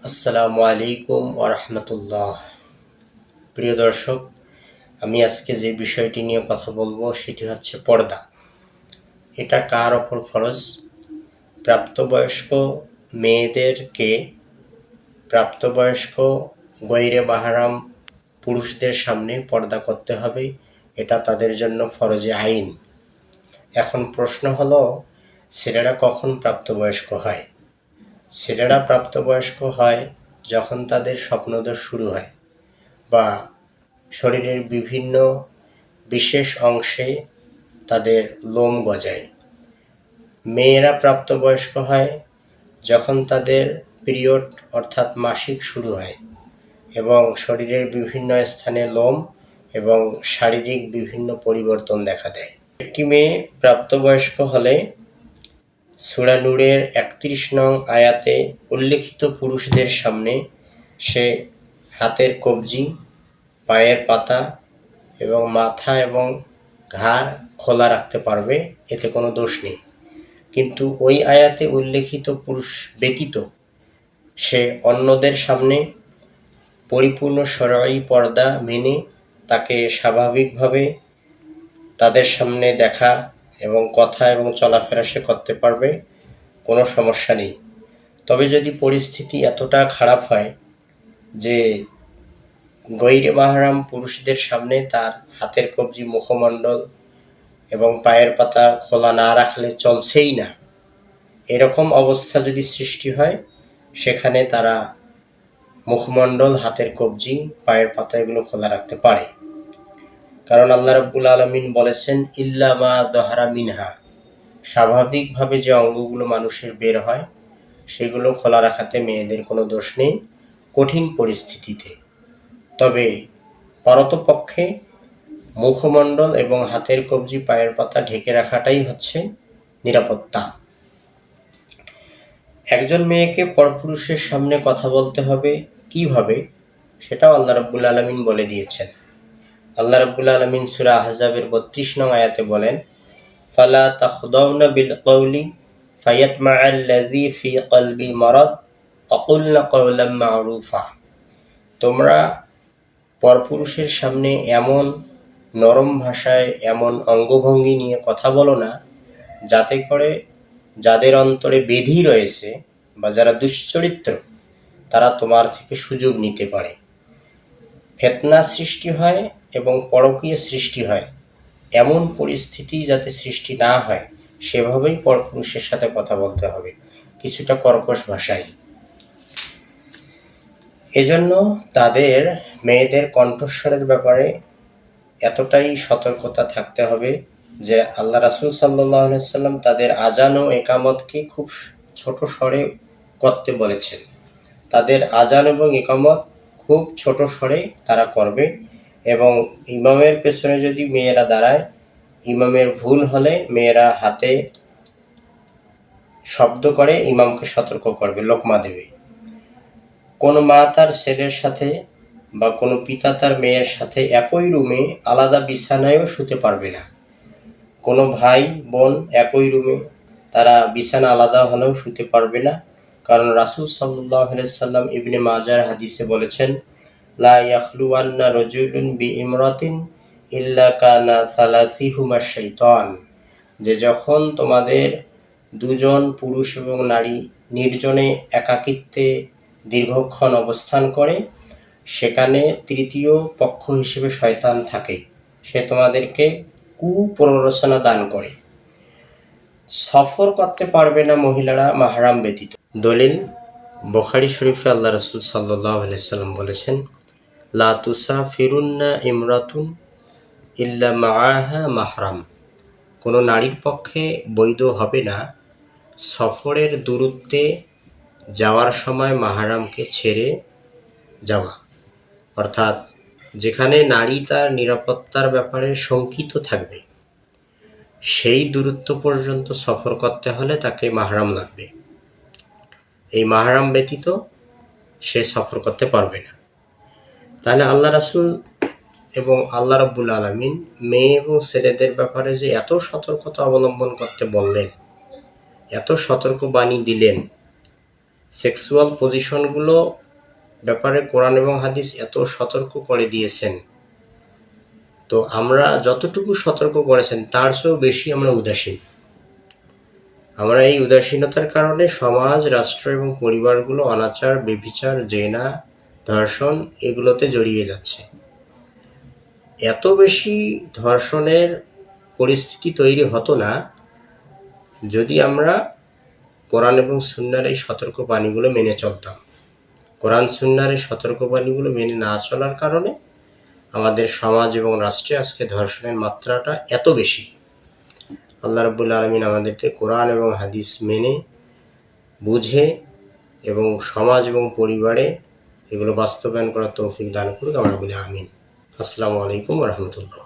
আসসালামু আলাইকুম ওয়া রাহমাতুল্লাহ। প্রিয় দর্শক, আমি আজকে যে বিষয়টি নিয়ে কথা বলবো সেটি হচ্ছে পর্দা। এটা কার ওপর ফরজ? প্রাপ্তবয়স্ক মেয়েদেরকে প্রাপ্তবয়স্ক গৈরে মাহরাম পুরুষদের সামনে পর্দা করতে হবে, এটা তাদের জন্য ফরজে আইন। এখন প্রশ্ন হলো, ছেলেরা কখন প্রাপ্তবয়স্ক হয়? ছেলেরা প্রাপ্তবয়স্ক হয় যখন তাদের স্বপ্নদোষ শুরু হয় বা শরীরের বিভিন্ন বিশেষ অংশে তাদের লোম গজায়। মেয়েরা প্রাপ্তবয়স্ক হয় যখন তাদের পিরিয়ড অর্থাৎ মাসিক শুরু হয় এবং শরীরের বিভিন্ন স্থানে লোম এবং শারীরিক বিভিন্ন পরিবর্তন দেখা দেয়। একটি মেয়ে প্রাপ্তবয়স্ক হলে সূরা নূরের ৩১ নং আয়াতে উল্লেখিত পুরুষদের সামনে সে হাতের কবজি, পায়ের পাতা এবং মাথা এবং ঘাড় খোলা রাখতে পারবে, এতে কোনো দোষ নেই। কিন্তু ওই আয়াতে উল্লেখিত পুরুষ ব্যতীত সে অন্যদের সামনে পরিপূর্ণ শরঈ পর্দা মেনে তাকে স্বাভাবিকভাবে তাদের সামনে দেখা এবং কথা এবং চলাফেরা সে করতে পারবে, কোনো সমস্যা নেই। তবে যদি পরিস্থিতি এতটা খারাপ হয় যে গৈরে মাহরাম পুরুষদের সামনে তার হাতের কবজি, মুখমণ্ডল এবং পায়ের পাতা খোলা না রাখলে চলছেই না, এরকম অবস্থা যদি সৃষ্টি হয়, সেখানে তারা মুখমণ্ডল, হাতের কবজি, পায়ের পাতা এগুলো খোলা রাখতে পারে। কারণ আল্লাহ রাব্বুল আলামিন বলেছেন, ইল্লা মা যাহারা মিনহা, স্বাভাবিকভাবে যে অঙ্গগুলো মানুষের বের হয় সেগুলো খোলা রাখাতে মেয়েদের কোনো দোষ নেই কঠিন পরিস্থিতিতে। তবে পারতপক্ষে মুখমণ্ডল এবং হাতের কবজি, পায়ের পাতা ঢেকে রাখাটাই হচ্ছে নিরাপত্তা। একজন মেয়েকে পরপুরুষের সামনে কথা বলতে হবে কিভাবে, সেটাও আল্লাহ রাব্বুল আলামিন বলে দিয়েছেন। আল্লাহ রাব্বুল আলামিন সূরা আহজাবের ৩২ নং আয়াতে বলেন, ফালা তাখদাউনা বিল কওলি ফায়াতমাআল্লাযী ফি কলবি মারাদ ওয়াকুলনা কাওলাম মা'রুফা। তোমরা পরপুরুষের সামনে এমন নরম ভাষায়, এমন অঙ্গভঙ্গি নিয়ে কথা বলো না যাতে করে যাদের অন্তরে বেধি রয়েছে বা যারা দুশ্চরিত্র তারা তোমার থেকে সুযোগ নিতে পারে, ফিতনা সৃষ্টি হয় এবং পরকীয়া সৃষ্টি হয়। এমন পরিস্থিতি যাতে সৃষ্টি না হয় সেভাবেই পরপুরুষের সাথে কথা বলতে হবে, কিছুটা কর্কশ ভাষায়। এজন্য তাদের মেয়েদের কণ্ঠস্বরের ব্যাপারে এতটাই সতর্কতা থাকতে হবে যে আল্লাহ রাসূল সাল্লাল্লাহু আলাইহি সাল্লাম তাদের আজান ও ইকামতকে খুব ছোট স্বরে করতে বলেছেন। তাদের আজান এবং ইকামত খুব ছোট স্বরে তারা করবে এবং ইমামের পেছনে যদি মেয়েরা দাঁড়ায়, ইমামের ভুল হলে মেয়েরা হাতে শব্দ করে ইমামকে সতর্ক করবে, লোকমা দেবে। কোনো মা তার ছেলের সাথে বা কোনো পিতা তার মেয়ের সাথে একই রুমে আলাদা বিছানায়ও শুতে পারবে না। কোনো ভাই বোন একই রুমে, তারা বিছানা আলাদা হলেও শুতে পারবে না। কারণ রাসূল সাল্লাল্লাহু আলাইহি সাল্লাম ইবনে মাজার হাদিসে বলেছেন, লা ইয়াখলুওয়ান্না রাজুলুন বিইমরাতিন ইল্লা কানা সালাসিহুমা শাইতান, যে যখন তোমাদের দুজন পুরুষ এবং নারী নির্জনে একাকিত্বে দীর্ঘক্ষণ অবস্থান করে, সেখানে তৃতীয় পক্ষ হিসেবে শয়তান থাকে, সে তোমাদেরকে কুপ্ররোচনা দান করে। সফর করতে পারবে না মহিলারা মাহরাম ব্যতীত। দলিল, বুখারী শরীফে আল্লাহ রাসূল সাল্লাল্লাহু আলাইহি সাল্লাম বলেছেন, লা তুসাফিরুন্না ইমরাতুন ইল্লা মাআহা মাহরাম, কোনো নারীর পক্ষে বৈধ হবে না সফরের দূরত্বে যাওয়ার সময় মাহরামকে ছেড়ে যাওয়া। অর্থাৎ যেখানে নারী তার নিরাপত্তার ব্যাপারে শঙ্কিত থাকবে সেই দূরত্ব পর্যন্ত সফর করতে হলে তাকে মাহরাম লাগবে। এই মাহরাম ব্যতীত সে সফর করতে পারবে না। তাহলে আল্লাহ রাসূল এবং আল্লাহ রাব্বুল আলামিন মেয়ে এবং ছেলেদের ব্যাপারে যে এত সতর্কতা অবলম্বন করতে বললেন, এত সতর্ক বাণী দিলেন, সেক্সুয়াল পজিশনগুলো ব্যাপারে কোরআন এবং হাদিস এত সতর্ক করে দিয়েছেন, তো আমরা যতটুকু সতর্ক করেছেন তার চেয়েও বেশি আমরা উদাসীন। আমরা এই উদাসীনতার কারণে সমাজ, রাষ্ট্র এবং পরিবারগুলো অনাচার, ব্যভিচার, জেনা, ধর্ষণ এগুলোতে জড়িয়ে যাচ্ছে। এত বেশি ধর্ষণের পরিস্থিতি তৈরি হতো না যদি আমরা কোরআন এবং সুন্নাহর এই সতর্কবাণীগুলো মেনে চলতাম। কোরআন সুন্নাহর এই সতর্কবাণীগুলো মেনে না চলার কারণে আমাদের সমাজ এবং রাষ্ট্রে আজকে ধর্ষণের মাত্রাটা এত বেশি। আল্লাহ রাব্বুল আলামিন আমাদেরকে কোরআন এবং হাদিস মেনে বুঝে এবং সমাজ এবং পরিবারে এগুলো বাস্তবায়ন করার তৌফিক দান করুক, আমরা বলি আমিন। আসসালামু আলাইকুম ওয়া রাহমাতুল্লাহ।